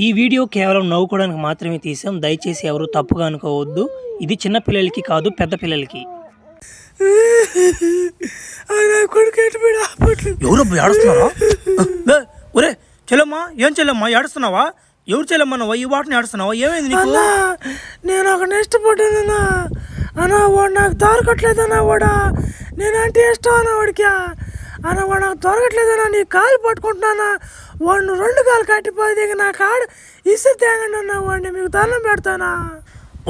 ఈ వీడియో కేవలం నవ్వుకోవడానికి మాత్రమే తీసాం. దయచేసి ఎవరు తప్పుగా అనుకోవద్దు. ఇది చిన్న పిల్లలకి కాదు, పెద్ద పిల్లలకి. ఎవరు ఏడుస్తున్నారా? ఒరే చెల్లమ్మా, ఏం చెల్లమ్మా ఏడుస్తున్నావా? ఎవరు చెల్లమ్మా నువ్వు ఈ వాటిని ఏడుస్తున్నావా? ఏమైంది నీకు? నేను ఒక ఇష్టపడ్డానన్నా అన్నా, వాడు నాకు దొరకట్లేదన్నా. వాడా నేనంటే ఇష్టం అన్నా వాడికి. అన్న వాడు నాకు దొరకట్లేదన్నా, నీ కాలు పట్టుకుంటున్నానా. వాడిని 2 కాలు కట్టిపోయి నా కాడు ఇసురు తేగండి అన్న. వాడిని మీకు దండం పెడతానా.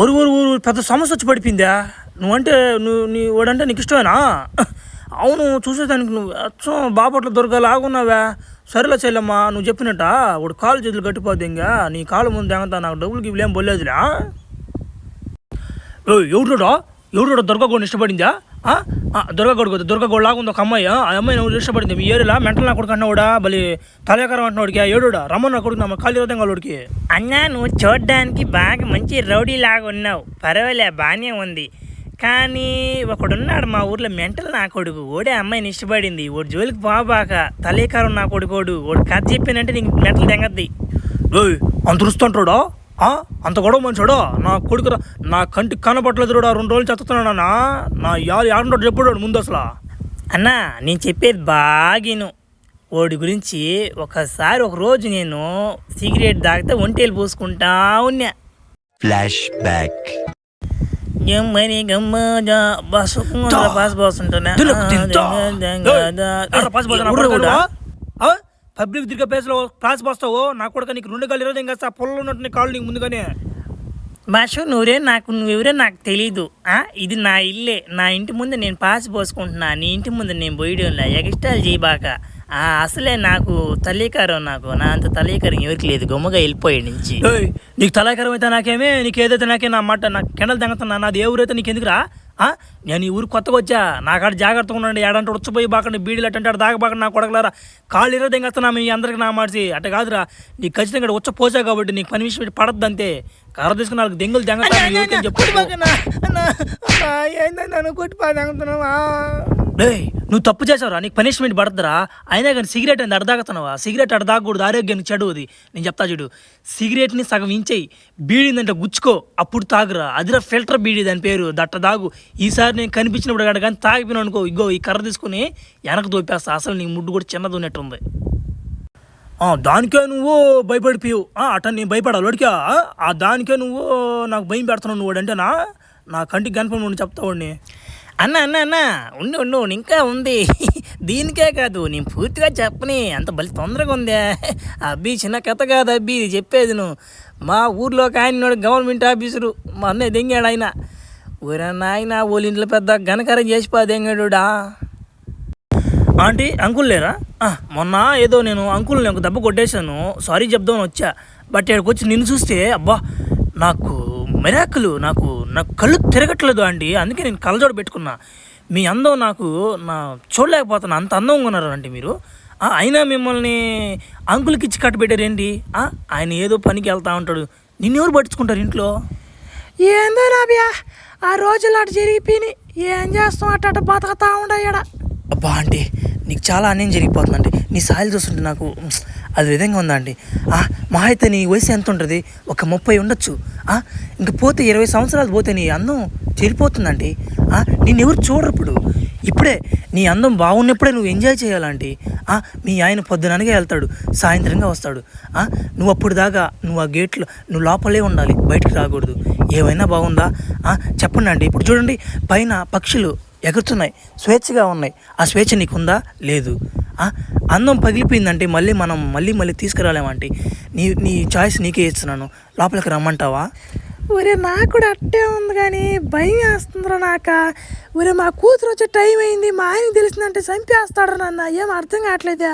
ఊరు ఊరు ఊరు పెద్ద సమస్య వచ్చి పడిపోయిందా? నువ్వంటే వాడంటే నీకు ఇష్టమేనా? అవును, చూసేదానికి నువ్వు అచ్చం బాపట్ల దొరకలాగున్నావా? సరేలే చెల్లమ్మా, నువ్వు చెప్పినట్ట వాడు కాలు చేతులు కట్టిపోద్ది. ఇంకా నీ కాలు ముందు తెగతా, నాకు డబ్బులకి ఇవ్వలేం బొల్లేదురా. ఎవరుడా దొరకకుండా ఇష్టపడిందా? దొరకగోడు లాగుంది ఒక అమ్మాయి. ఆ అమ్మాయి నువ్వు ఇష్టపడింది. మీ ఏరియాలో మెంటల్ నా కొడుకు అన్నవాడా, బలి తలేకరం అంటున్నాడికి ఏడుడా రమ్మని నా కొడుకు నా ఖాళీ రోజంగా వాడికి. అన్నా, నువ్వు చూడడానికి బాగా మంచి రౌడీ లాగా ఉన్నావు. పర్వాలే, బాగానే ఉంది. కానీ ఒకడున్నాడు మా ఊర్లో మెంటల్ నా కొడుకు. ఓడే అమ్మాయిని ఇష్టపడింది. ఓడి జోలికి బాబాక తలేకారం నా కొడుకోడు. ఓడి కథ చెప్పానంటే నీకు మెంటల్ తెగద్ది. అంత రుస్తుంటాడా? అంత గొడవ మంచాడా నా కొడుకు? నా కంటికి కనపట్లేదు. 2 రోజులు చెత్తున్నాడా? నా యాడుంటాడు చెప్పాడు ముందు అసలు. అన్నా, నేను చెప్పేది బాగిను. ఓడి గురించి ఒకసారి ఒక రోజు నేను సిగరెట్ తాగితే ఒంటేలు పూసుకుంటా ఉన్నా. Flash back. పబ్లిక్ దిగ్గ ప్లేస్లో క్లాస్ పోస్తావు నా కొడుకు. నీకు 2 కాళ్ళు 20 ఇంకా పొలంలో ఉన్నట్టు నీ కాళ్ళు నీకు ముందుగానే. బాషు, నువ్వెవరే నాకు తెలీదు. ఇది నా ఇల్లే. నా ఇంటి ముందు నేను పాసి పోసుకుంటున్నా. నీ ఇంటి ముందు నేను పోయడంలా ఎగస్టాలు చేయబాక. అసలే నాకు తల్లికారం. నా అంత తల్లికారం ఎవరికి లేదు. గొమ్మగా వెళ్ళిపోయాడు నుంచి. నీకు తలాకారం అయితే నాకేమే, నీకు ఏదైతే నాకే. నా మాట నాకు కెండలు తెంగతున్నా. నాది ఏ ఊరైతే నీకు ఎందుకురా? నేను ఈ ఊరికి కొత్తగా వచ్చా. నాకాడ జాగ్రత్తగా ఉండండి. ఏడంటే ఉచ్చిపోయి బాకండి, బీడీలు అట్టంటే దాగబాకండి. నా కొడగలరా కాళ్ళు 20 తెంగస్తున్నా మీ అందరికి. నా మార్చి అట్ట కాదురా. నీకు ఖచ్చితంగా ఉచ్చ పోసా కాబట్టి నీకు పర్మిషన్ పెట్టి పడద్దు అంతే. కర్ర తీసుకుని 4 దెంగులు తెంగతాను చెప్పు. నువ్వు తప్పు చేసావురా, నీకు పనిష్మెంట్ పడద్దురా. అయినా కానీ సిగరెట్ అనేది అడదాగుతున్నావా? సిగరెట్ అడదాగకూడదు, ఆరోగ్యానికి చెడుది. నేను చెప్తా చూడు, సిగరెట్ని సగం ఇంచేయి, బీడిందంటే గుచ్చుకో, అప్పుడు తాగురా. అదిరా ఫిల్టర్ బీడీ, దాని పేరు. దట్ట తాగు. ఈసారి నేను కనిపించినప్పుడు కాదు కానీ తాగిపోయినా అనుకో, ఇగో ఈ కర్ర తీసుకుని వెనక దోపేస్తా. అసలు నీ ముడ్డు కూడా చిన్నది ఉన్నట్టుంది. దానికే నువ్వు భయపడిపోయావు. అట్ట నేను భయపడాలి వాడికా? దానికే నువ్వు నాకు భయం పెడుతున్నావు. నువ్వు అంటే నా కంటికి కన్ఫర్మ్ నువ్వు చెప్తావాడిని. అన్నా ఉండు ఇంకా ఉంది. దీనికే కాదు, నేను పూర్తిగా చెప్పని. అంత బలి తొందరగా ఉందే. అబ్బి చిన్న కథ కాదు అబ్బి, ఇది చెప్పేది నువ్వు. మా ఊర్లో ఒక ఆయన గవర్నమెంట్ ఆఫీసరు, మా అన్నయ్య దెంగాడు. ఆయన ఊరన్నా ఆయన వాళ్ళ ఇంట్లో పెద్ద ఘనకారం చేసిపో దెంగాడుడా. ఆంటీ అంకుల్ లేరా? మొన్న ఏదో నేను అంకుల్ని ఒక దెబ్బ కొట్టేశాను, సారీ చెప్దామని వచ్చా. బట్ ఇక్కడికి వచ్చి నిన్ను చూస్తే అబ్బా నాకు మిరాకులు, నాకు కళ్ళు తిరగట్లేదు ఆంటీ. అందుకే నేను కళ్ళజోడు పెట్టుకున్నా. మీ అందం నాకు చూడలేకపోతున్నా. అంత అందంగా ఉన్నారు ఆంటీ మీరు. అయినా మిమ్మల్ని అంకుల్కి ఇచ్చి కట్టబెట్టారేంటి? ఆయన ఏదో పనికి వెళ్తా ఉంటాడు, నిన్నెవరు పట్టించుకుంటారు ఇంట్లో? ఏందో నాబియా, ఆ రోజులు అటు జరిగిపోయి ఏం చేస్తాం, అట్ట బతకతా ఉండయ్యాడ. అబ్బా ఆంటీ, నీకు చాలా అన్యాయం జరిగిపోతుందండి. నీ సాయిలు చూస్తుంటే నాకు అది విధంగా ఉందండి. మా అయితే నీ వయసు ఎంత ఉంటుంది? ఒక 30 ఉండొచ్చు. ఇంక పోతే 20 సంవత్సరాలు పోతే నీ అందం చెడిపోతుందండి. నేను ఎవరు చూడరు. ఇప్పుడే నీ అందం బాగున్నప్పుడే నువ్వు ఎంజాయ్ చేయాలంటే. మీ ఆయన పొద్దుననగా వెళ్తాడు, సాయంత్రంగా వస్తాడు. నువ్వు అప్పుడు దాకా నువ్వు ఆ గేట్లో నువ్వు లోపలే ఉండాలి, బయటికి రాకూడదు. ఏమైనా బాగుందా? చెప్పండి అండి. ఇప్పుడు చూడండి, పైన పక్షులు ఎగురుతున్నాయి, స్వేచ్ఛగా ఉన్నాయి. ఆ స్వేచ్ఛ నీకుందా? లేదు. అందం పగిలిపోయిందంటే మళ్ళీ తీసుకురాలేమంటే. నీ చాయిస్ నీకే ఇస్తున్నాను. లోపలికి రమ్మంటావా? ఒరే నాకు కూడా అట్టే ఉంది, కానీ భయం వేస్తుందిరా నాక. ఒరే మా కూతురు వచ్చే టైం అయింది, మా ఆయనకి తెలిసిందంటే చంపేస్తాడు నన్ను. ఏం అర్థం కావట్లేదా?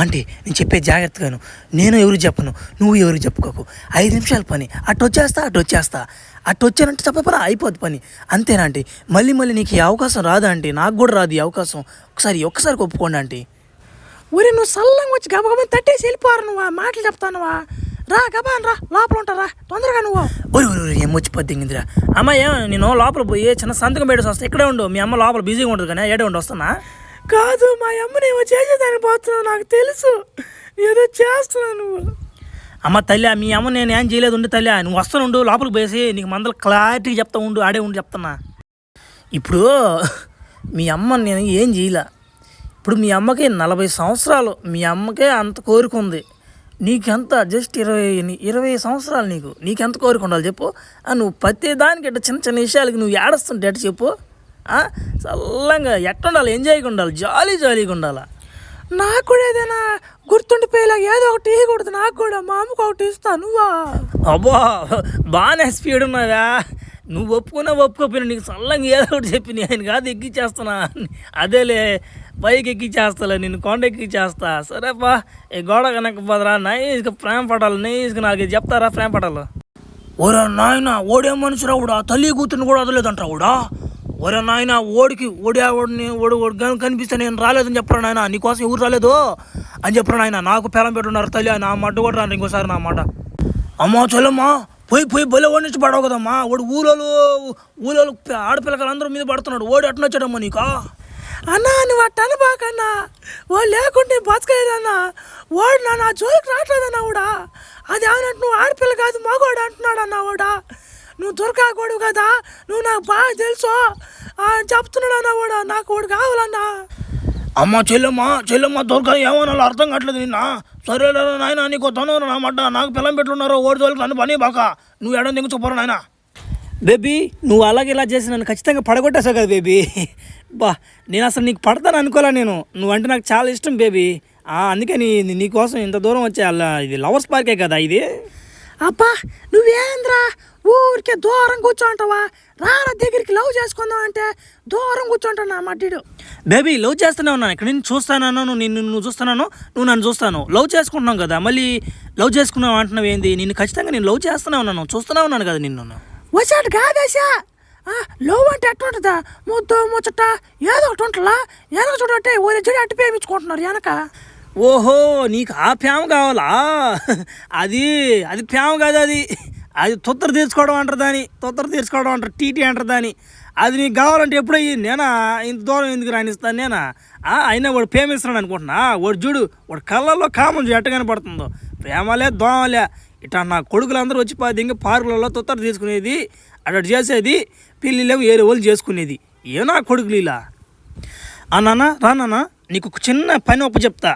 ఆంటీ, నేను చెప్పే జాగ్రత్తగాను. నేను ఎవరికి చెప్పను, నువ్వు ఎవరికి చెప్పుకోకు. 5 నిమిషాల పని. అటు వచ్చేస్తా. అటు వచ్చానంటే చెప్పపరా అయిపోద్ది పని. అంతేనా ఆంటీ? మళ్ళీ నీకు ఈ అవకాశం రాదా ఆంటీ? నాకు కూడా రాదు ఈ అవకాశం. ఒక్కసారి ఒప్పుకోండి ఆంటీ. ఒరే నువ్వు సల్లంగా వచ్చి గబగబని తట్టేసి వెళ్ళిపోరు. నువ్వు మాటలు చెప్తానువా? రా గబాన్ రా, లోపల ఉంటారా తొందరగా. నువ్వు ఏం వచ్చి పద్దెంగిందిరా అమ్మ. నేను లోపల పోయి చిన్న సంతకం పెట్టి వస్తా. ఇక్కడే ఉండు. మీ అమ్మ లోపల బిజీగా ఉంటుంది కానీ ఏడే ఉండి వస్తానా? కాదు, మా అమ్మని ఏమో చేసేదానికి పోతున్నావు, నాకు తెలుసు. ఏదో చేస్తున్నావు నువ్వు. అమ్మ తల్లి మీ అమ్మ నేను ఏం చేయలేదు ఉండి తల్లి నువ్వు వస్తానుండు లోపలికి పోసి నీకు మందలు క్లారిటీ చెప్తా ఉండు ఆడే ఉండి చెప్తున్నా. ఇప్పుడు మీ అమ్మ నేను ఏం చేయలే. ఇప్పుడు మీ అమ్మకి 40 సంవత్సరాలు, మీ అమ్మకే అంత కోరిక ఉంది. నీకెంత జస్ట్ 20 సంవత్సరాలు నీకెంత కోరిక ఉండాలి చెప్పు. నువ్వు ప్రతి దానికి ఇట్లా చిన్న చిన్న విషయాలకి నువ్వు ఏడుస్తుంటే ఎట్ట చెప్పు. చల్లంగా ఎట్ట ఉండాలి, ఎంజాయ్గా ఉండాలి, జాలీగా ఉండాలి. నాకు కూడా ఏదైనా గుర్తుండిపోయేలా ఏదో ఒకటి ఇవ్వకూడదు. నాకు కూడా మా అమ్మకు ఒకటి ఇస్తా. నువ్వా? అబ్బా బాగానే స్పీడ్ ఉన్నావా. నువ్వు ఒప్పుకోపోయినా నీకు చల్లంగా ఏదో ఒకటి చెప్పి నేను కాదు ఎక్కిచ్చేస్తున్నా. అదేలే పైకి ఎక్కిచ్చేస్తా, నిన్ను కొండ ఎక్కిచ్చేస్తా. సరేపా ఈ గోడ కనుక పోదరా నైస్గా ప్రేమ పటాలు నైస్గా 4 చెప్తారా ప్రేమ పటాలు. ఒరే నాయన ఓడే మనుషురా ఊడా తల్లి కూతురుని కూడా వదలేదంటా ఊడా. ఒరే నాయన ఓడి కనిపిస్తే నేను రాలేదని చెప్పరా నాయన, నీకోసం ఎవరు రాలేదు అని చెప్పరా నాయన. నాకు పేలం పెట్టున్నారు తల్లి నా మాట కూడా రాను ఇంకోసారి నా మాట. అమ్మా చల్లమ్మా పోయి బలే ఓడి పడవు కదమ్మా. ఓడి ఊళ్ళో ఆడపిల్లకాయలు అందరూ మీద పడుతున్నాడు. ఓడి ఎట్లా వచ్చాడమ్మా నీకా? అన్నా నువ్వు అట్టను బాకన్నా. వాడు లేకుంటే బతకలేదన్నా. వాడు నా జోలికి రావట్లేదన్నా కూడా. అది ఏమన్నట్టు నువ్వు ఆడపిల్ల కాదు మగవాడు అంటున్నాడు అన్నా వాడా. నువ్వు దొరకకూడదు కదా, నువ్వు నాకు బాగా తెలుసు చెప్తున్నాడు అన్నా కూడా. నాకు వాడు కావాలన్నా. అమ్మ చెల్లమ్మ దొరక ఏమన్నా అర్థం కావట్లేదు నిన్న. సరే నాయన నీకు తను నా మాట నాకు పిల్లం పెట్టున్నారు. ఓడి తోలికి నన్ను పని బాక నువ్వు ఎడం దిగుచుకోరు నాయన. బేబీ నువ్వు అలాగే ఇలా చేసి నన్ను ఖచ్చితంగా పడగొట్టేసావు కదా బేబీ. నేను అసలు నీకు పడతాను అనుకోలే. నువ్వంటే నాకు చాలా ఇష్టం బేబీ. అందుకే నీకోసం ఇంత దూరం వచ్చే ఇది లవర్స్ పార్కే కదా ఇది. అబ్బా నువ్వేంద్రా ఊరికే దూరం కూర్చోంటావా? రారా దగ్గరికి లవ్ చేసుకుందాం అంటే దూరం కూర్చోంటావు నా మడ్డీడు. బేబీ లవ్ చేస్తూనే ఉన్నాను. ఇక్కడ నేను చూస్తాను, నువ్వు చూస్తున్నాను, నువ్వు నన్ను చూస్తాను. లవ్ చేసుకుంటున్నాం కదా, మళ్ళీ లవ్ చేసుకున్నావు అంటున్నావు ఏంది? నిన్ను ఖచ్చితంగా నేను లవ్ చేస్తూనే ఉన్నాను, చూస్తూనే ఉన్నాను కదా నిన్ను. వచ్చాడు కాదేశా లవ్ అంటే ఎట్టుంటుందా? ముచ్చట ఏదో ఒకటి ఉంటుందా? వెనక చూడంటే ఓరే చెడు అట్టు పేమించుకుంటున్నారు వెనక. ఓహో నీకు ఆ ప్రేమ కావాలా? అది ప్రేమ కాదు, అది తొత్తర తీర్చుకోవడం అంటారు టీటీ అంటారు దాన్ని. అది నీకు కావాలంటే ఎప్పుడయ్యి నేనా ఇంత దూరం ఎందుకు రాణిస్తాను నేనా? అయినా వాడు ప్రేమిస్తున్నాడు అనుకుంటున్నా. వాడు చూడు వాడు కళ్ళల్లో కామం ఎట్ట కనపడుతుందో. ప్రేమలే దోమలే ఇట్లా నా కొడుకులందరూ వచ్చి ఇంకా పార్కులలో తొత్తర తీసుకునేది, అటు చేసేది, పెళ్ళిళ్ళేమో ఏరే వాళ్ళు చేసుకునేది. ఏనా కొడుకులు ఇలా. నాన్న రా నాన్న నీకు ఒక చిన్న పని ఒప్పు చెప్తా.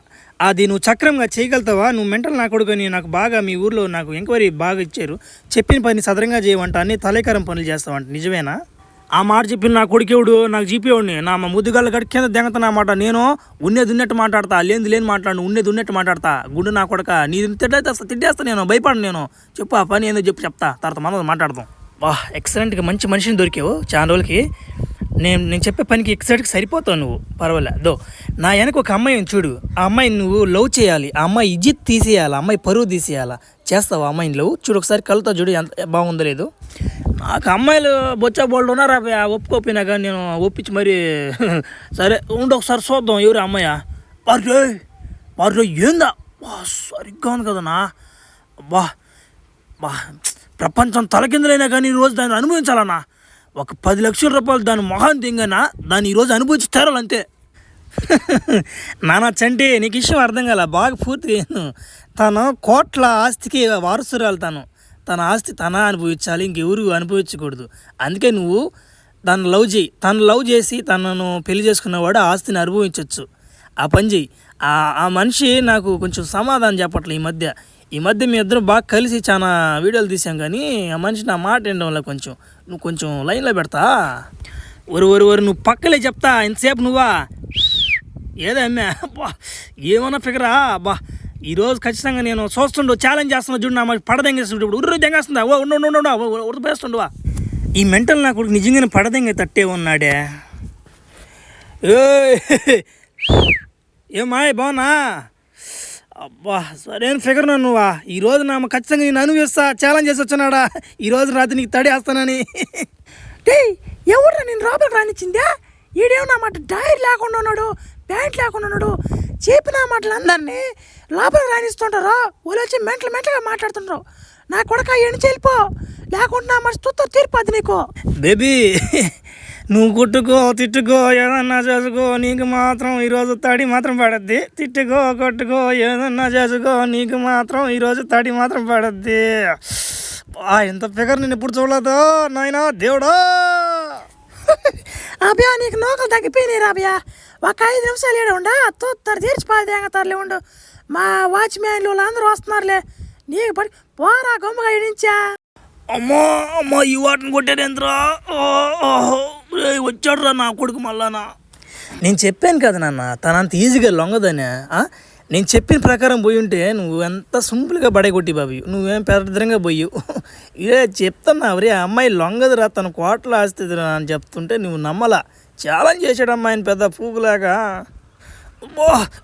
అది నువ్వు చక్రంగా చేయగలుగుతావా? నువ్వు మెంటల్ నా కొడుకుని నాకు బాగా మీ ఊర్లో నాకు ఎంక్వైరీ బాగా ఇచ్చారు. చెప్పిన పని సదరంగా చేయమంట, అన్ని తలేకరం పనులు చేస్తావంట. నిజమేనా? ఆ మాట చెప్పిన నా కొడుకేవుడు నాకు జీపేవాడిని నా మా ముద్దుగాళ్ళ గడి కింద దెంగతా మాట. నేను ఉన్నది ఉన్నట్టు మాట్లాడతా, లేని మాట్లాడు, ఉన్నది ఉన్నట్టు మాట్లాడతా. గుండు నా కొడక నీ తిట్టేస్తా నేను భయపడను. నేను చెప్పు ఆ పని ఏందో చెప్తా, తర్వాత మనం మాట్లాడదాం. ఎక్సలెంట్గా మంచి మనిషిని దొరికావు చాలా రోజులకి. నేను చెప్పే పనికి ఎక్సైట్కి సరిపోతావు నువ్వు, పర్వాలేదు. నా వెనక ఒక అమ్మాయి చూడు, ఆ అమ్మాయిని నువ్వు లవ్ చేయాలి. ఆ అమ్మాయి ఇజ్జిత్ తీసేయాలి, ఆ అమ్మాయి పరువు తీసేయాలా. చేస్తావు ఆ అమ్మాయిని లవ్? చూడు ఒకసారి కలుతా చూడు ఎంత బాగుందో లేదు. నాకు అమ్మాయిలు బొచ్చా బోల్డ్ ఉన్నారా ఒప్పుకోపోయినా కానీ నేను ఒప్పించి మరి సరే ఉండి ఒకసారి చూద్దాం ఎవరు అమ్మాయ. వారు ఏందా సరిగ్గా ఉంది కదనా. ప్రపంచం తలకిందులైనా కానీ ఈరోజు దాన్ని అనుభవించాలన్నా. ఒక 10 లక్షల రూపాయలు దాని మొహాన్ని తింగనా దాన్ని ఈరోజు అనుభవించి తీరాలంతే. నానా చంటి నీకు విషయం అర్థం కాల బాగా పూర్తిగా. తను కోట్ల ఆస్తికి వారసురాలు. తన ఆస్తి తన అనుభవించాలి, ఇంకెవరు అనుభవించకూడదు. అందుకే నువ్వు తను లవ్ చేసి తనను పెళ్లి చేసుకున్నవాడు ఆ ఆస్తిని అనుభవించవచ్చు. ఆ పని చెయ్యి. ఆ మనిషి నాకు కొంచెం సమాధానం చెప్పట్లే ఈ మధ్య మీ ఇద్దరు బాగా కలిసి చాలా వీడియోలు తీసాం, కానీ ఆ మనిషి నా మాట వినడం వల్ల నువ్వు కొంచెం లైన్లో పెడతా. ఒరు నువ్వు పక్కలే చెప్తా ఇంతసేపు నువ్వా ఏదో అమ్మా ఏమన్నా ఫిగరా. ఈరోజు ఖచ్చితంగా నేను చూస్తుండు ఛాలెంజ్ చేస్తున్నా చూడు. నా పడదెంగేస్తుండే ఇప్పుడు ఉర్రు దెంగేస్తుందా? ఉడపేస్తుండవా? ఈ మెంటల్ నా కొడుకు నిజంగానే పడదెంగ తట్టే ఉన్నాడే. ఏమాయ్ బాగున్నా? సరేం ఫిగర్ నువ్వా? ఈరోజు నా ఖచ్చితంగా నేను అనుభవిస్తా. ఛాలెంజ్ చేసి వచ్చినాడా ఈరోజు రాత్రి నీకు తడేస్తానని. ఎవరు నేను లోపలికి రానిచ్చిందే? ఈడేమన్నా మాట డైరీ లేకుండా ఉన్నాడు, ప్యాంట్ లేకుండా ఉన్నాడు. చెప్పిన మాటలు అందరినీ లోపలికి రాణిస్తుంటారు. వాళ్ళు వచ్చి మెంటల్గా మాట్లాడుతుంటారు. నా కొడక ఎన్ని చెల్లిపో లేకుండా మరి చుట్టూ తీరిపోద్ది నీకు. నువ్వు కొట్టుకో తిట్టుకో ఏదన్నా చేసుకో నీకు మాత్రం ఈరోజు తడి మాత్రం పడద్ది. తిట్టుకో కొట్టుకో ఏదన్నా చేసుకో నీకు మాత్రం ఈరోజు తడి మాత్రం పడద్ది. ఎంత ఫిగర్ నేను ఎప్పుడు చూడలేదు నాయనా దేవుడా. అబ్యా నీకు నోకలు తగ్గిపోయినాయి రాబియా. ఒక 5 నిమిషాలు ఏడు ఉండా తొత్తరు తీర్చిపాదేంగతారులే ఉండు. మా వాచ్మ్యాన్లు అందరూ వస్తున్నారులే. నీకు పడి పోరా గొమ్మగా ఇడించా. అమ్మా అమ్మా ఈ వాటిని కొట్టారేంద్రా. వచ్చాడు రా నా కొడుకు మళ్ళానా. నేను చెప్పాను కదా నాన్న తనంత ఈజీగా లొంగదనే. నేను చెప్పిన ప్రకారం పోయి ఉంటే నువ్వు ఎంత సింపుల్గా బడగొట్టి బాబు. నువ్వేం పెద్దరంగా పోయి ఇదే చెప్తున్నా అవరే అమ్మాయి లొంగదురా తన కోటలు ఆస్తుందిరా అని చెప్తుంటే నువ్వు నమ్మలా. ఛాలెంజ్ చేశాడు అమ్మాయిని పెద్ద పూపులాగా.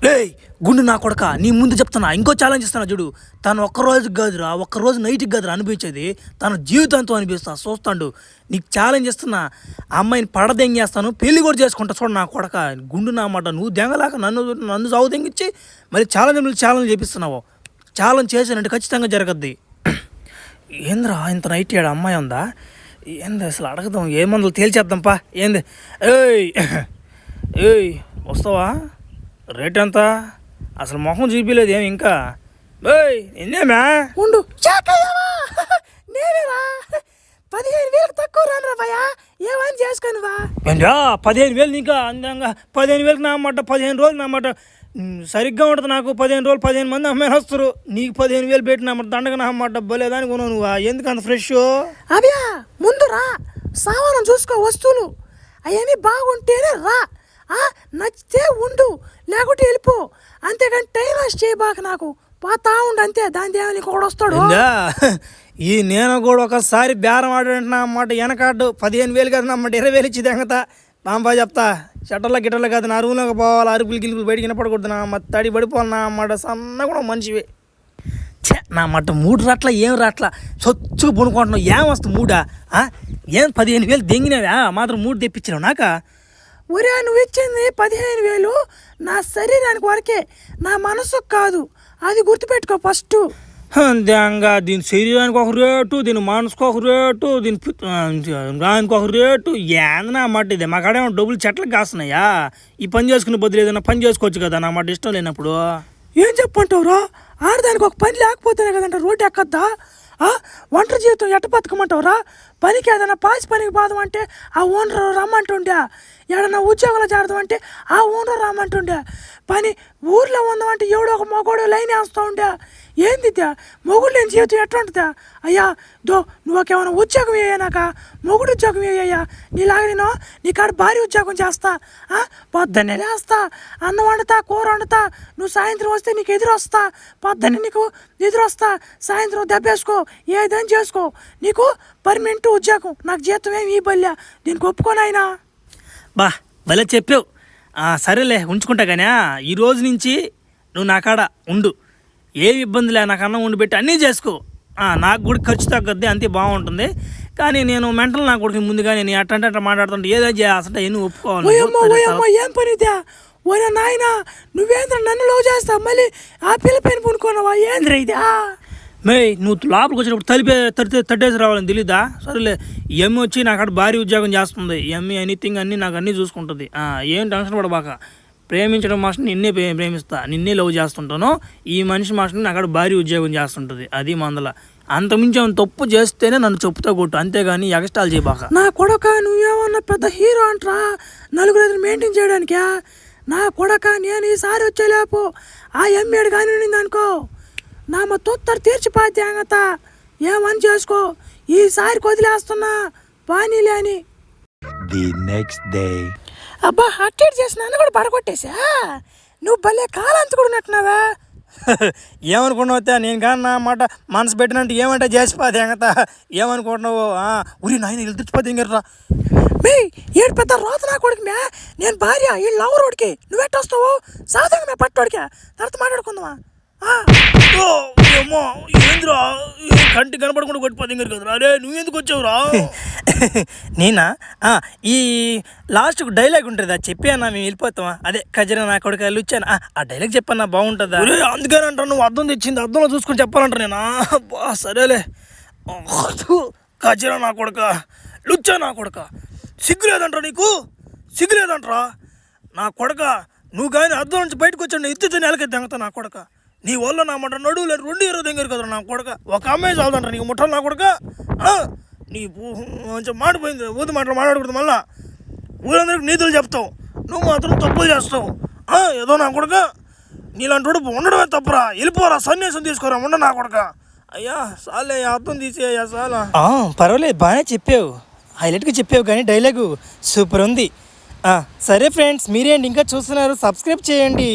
రేయ్ గుండు నా కొడక నీ ముందు చెప్తున్నా. ఇంకో ఛాలెంజ్ ఇస్తున్నా చూడు. తను ఒక్కరోజుకి కాదురా, ఒక్కరోజు నైట్కి కాదురా అనిపించేది, తన జీవితంతో అనిపిస్తా. చూస్తాడు నీకు ఛాలెంజ్ ఇస్తున్నా. ఆ అమ్మాయిని పడదెంగేస్తాను, పెళ్లి కూడా చేసుకుంటా చూడు నా కొడక. గుండు నా మాట నువ్వు దెంగలాక నన్ను సాగు తెంగిచ్చి మళ్ళీ ఛాలెంజ్ చేపిస్తున్నావు. ఛాలెంజ్ చేశానంటే ఖచ్చితంగా జరగద్ది. ఏంద్రా ఇంత నైట్ ఏడు అమ్మాయి ఉందా ఏంది అసలు అడగదాం. ఏ మందులు తేల్చేద్దాంపా. ఏంది ఏయ్ వస్తావా? రేట్ ఎంత? అసలు మొహం చూపించలేదు ఏమి ఇంకా. ఎన్నేమా ఉండు నేనేరా 15,000 తక్కువ రాను భయ్యా. ఏమని చేసుకోనువా? ఏంటా 15,000 ఇంకా అందంగా 15,000 నా అన్నమాట. 15 రోజులు నా అన్నమాట. సరిగ్గా ఉంటుంది నాకు. 15 రోజులు 15 మంది అమ్మాయిలు వస్తారు. నీకు 15,000 పెట్టిన దండగా నా అన్నమాట. డబ్బులేదాని కొన్నావు నువ్వు. ఎందుకు అంత ఫ్రెష్? అబ్యా ముందు రా, సామానం చూసుకో, వస్తువులు అవన్నీ బాగుంటేనే రా. నచ్చితే ఉండు, లేకుంటే వెళ్ళిపో. అంతేగాని టైం వేస్ట్ చేయబాక. నాకు పోతా ఉండు అంతే. దాని దేవుని కూడా వస్తాడు. ఈ నేను కూడా ఒకసారి బేరం ఆడంటున్నా అన్నమాట. వెనకాడు 15,000 కదా అన్నమాట. 20,000 ఇచ్చి దెంగతా బాంబా చెప్తా. షట్టర్ల గిట్టర్ల కాదు నా రూమ్లోకి పోవాలి. అరుపులు గిలుపులు బయటికి వినపడకూడదు నా అమ్మ. తడి పడిపోవాలి నా అన్నమాట. సన్న కూడా మంచివే నా మాట. 3 రాట్ల ఏం రాట్ల సొచ్చుకు పొనుకుంటున్నావు. ఏం వస్తుంది 3? ఏం 15,000 దెంగినావా మాత్రం 3 తెప్పించినావు నాకా? ఒరే నువ్వు ఇచ్చింది 15,000 నా శరీరానికి వరకే, నా మనసుకు కాదు. అది గుర్తుపెట్టుకో ఫస్ట్. అంతేంగా దీని శరీరానికి ఒక రేటు, దీని మనసుకు ఒక రేటు, దీని దానికి ఒక రేటు. ఏందన్నా అన్నమాట ఇదే. మా కాడేమో డబ్బులు చెట్లకు కాస్తున్నాయా? ఈ పని చేసుకునే బదులు ఏదైనా పని చేసుకోవచ్చు కదా నా మాట. ఇష్టం లేనప్పుడు ఏం చెప్పంటావురా? ఆడదానికి ఒక పని లేకపోతేనే కదంట రోడ్డు ఎక్కద్దా? ఒంటరి జీవితం ఎట్ట బతకమంటావురా? పనికి ఏదైనా పాసి పనికి పోదామంటే ఆ ఓనర్ రమ్మంటుండే. ఏడన్నా ఉద్యోగంలో చేరదామంటే ఆ ఓనర్ రమ్మంటుండే. పని ఊర్లో ఉందామంటే ఎవడో ఒక మొగోడు లైన్ వేస్తూ ఉండే. ఏంది మొగుడు లేని జీవితం ఎట్లా ఉంటుందా? అయ్యా నువ్వు ఒకేమైనా ఉద్యోగం వేయనాక మొగుడు ఉద్యోగం వేయ్యా. నీలాగా నేను నీ కాడ భారీ ఉద్యోగం చేస్తా. పొద్దున్నే లేస్తా, అన్నం వండుతా, కూర వండుతా. నువ్వు సాయంత్రం వస్తే నీకు ఎదురు వస్తా. పొద్దున్నే నీకు ఎదురు వస్తా, సాయంత్రం దెబ్బేసుకో, ఏదైనా చేసుకో. నీకు పర్మనెంట్ ఉద్యోగం. నాకు జీతం ఏమి ఈ బల్యా. దీనికి ఒప్పుకోనాయనా. భలే చెప్పావు. సరేలే ఉంచుకుంటా కానీ ఈ రోజు నుంచి నువ్వు నా కాడ ఉండు. ఏ ఇబ్బంది లే. నాకు అన్నం వండి పెట్టి అన్నీ చేసుకో. నాకు కూడా ఖర్చు తగ్గద్ది, అంతే బాగుంటుంది. కానీ నేను మెంటల్ నా కొడుకు ముందుగా నేను అట్ట మాట్లాడుతుంటే ఏదో చేయాల్సింటే ఎన్ని ఒప్పుకోవాలి. ఏం పనిదా? ఓరే నాయన నువ్వేంద్ర నన్ను లవ్ చేస్తావు, మళ్ళీ ఆ పిల్ల పైన పునుకున్నావా? ఏంద్ర ఇదా? నువ్వు లోపలికి వచ్చినప్పుడు తట్టేసి రావాలని తెలీదా? సరేలే ఎమ్మి వచ్చి నాకు అక్కడ భారీ ఉద్యోగం చేస్తుంది. ఎమ్మి ఎనీథింగ్ అన్నీ నాకు అన్నీ చూసుకుంటుంది. ఏం టెన్షన్ పడబాక. ప్రేమించడం మాస్టర్ నిన్నే ప్రేమిస్తా, నిన్నే లవ్ చేస్తుంటాను. ఈ మనిషి మాస్టర్ని నాకు అక్కడ భారీ ఉద్యోగం చేస్తుంటుంది. అది మందల. అంతమించి ఏమైనా తప్పు చేస్తేనే నన్ను చెప్పుతా కొట్టు, అంతేగాని ఎగస్టాలు చేయబాక. నా కొడక నువ్వేమన్నా పెద్ద హీరో అంటరా 4 మెయింటైన్ చేయడానికా? నా కొడక నేను ఈసారి వచ్చేలేపు ఆ ఎమ్మేడు కానీ ఉండింది అనుకో, నా మా తొత్తరు తీర్చిపోతే అంగత. ఏమని చేసుకో, ఈసారి వదిలేస్తున్నా పానీలే అని. The next day. అబ్బా అట్టేట్ చేసిన నన్ను కూడా పడగొట్టేసా. నువ్వు భలే కాలంతుకున్నట్టున్నావా? ఏమనుకున్నావు? నేను కానీ నా మాట మనసు పెట్టినట్టు ఏమంటే చేసిపోతే అంగత. ఏమనుకుంటున్నావు? ఉరి నాయన వీళ్ళు తెచ్చిపోతే ఇంకరా ఏడు పెద్ద రోత నా కొడుకు మే. నేను భార్య వీళ్ళు లవర్ వాడికి. నువ్వెట్టొస్తావు? సాధంగా మే పట్టోడికా. తర్వాత మాట్లాడుకుందామా? ఏమో ఏంద్రా కంటి కనపడకుండా కొట్టిపోతే ఇంకరు కదరా. అరే నువ్వెందుకు వచ్చావురా? నేనా? ఈ లాస్ట్కు డైలాగ్ ఉంటుంది, అది చెప్పానా మేము వెళ్ళిపోతామా? అదే కజరా నా కొడుకు వెళ్ళొచ్చాను. ఆ డైలాగ్ చెప్పన్నా బాగుంటుందా? అందుకని అంటారు. నువ్వు అద్దం తెచ్చింది, అద్దంలో చూసుకొని చెప్పాలంటారు నేనా? సరేలే. కజరా నా కొడుక, లుచ్చా నా కొడుక, సిగ్గులేదంట్రా నీకు? సిగ్గులేదంట్రా? నా కొడక నువ్వు కానీ అద్దం నుంచి బయటకు వచ్చాడు ఎత్తితే నెలకి దెంగతా నా కొడక. నీ వల్ల నా మాట నడువు లేదు 2 దగ్గర కదా నా కొడక. ఒక అమ్మాయి చాలదంటారా నీకు ముట్టలు నా కొడక? నీ కొంచెం మాడిపోయింది, ఊది మాటలు మాట్లాడకూడదు. మళ్ళా ఊరందరికి నీతులు చెప్తావు, నువ్వు మాత్రం తప్పులు చేస్తావు. ఏదో నా కొడక నీలాంటి వాడు ఉండడమే తప్పురా. వెళ్ళిపోరా, సన్యాసం తీసుకోరా, ఉండ నా కొడక. అయ్యా సాలే, అర్థం తీసేయ్యా చాలా. పర్వాలేదు, బాగానే చెప్పావు, హైలైట్గా చెప్పావు, కానీ డైలాగు సూపర్ ఉంది. సరే ఫ్రెండ్స్, మీరేంటి ఇంకా చూస్తున్నారు? సబ్స్క్రైబ్ చేయండి.